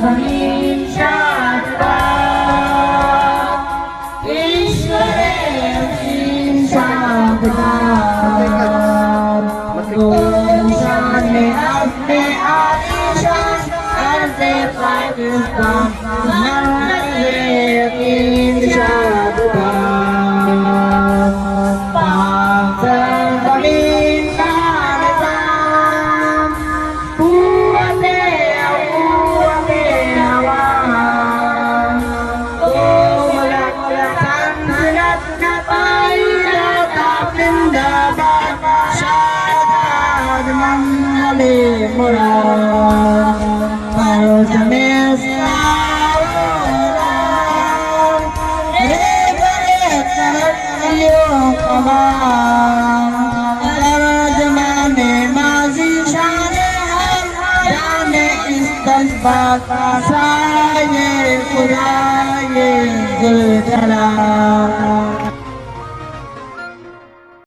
Samin Shadva Ishware Sim Shadva Om Shanti Apne Alishan Arte Pakistan Namaste Sim Shadva Saya Kuraye Gultara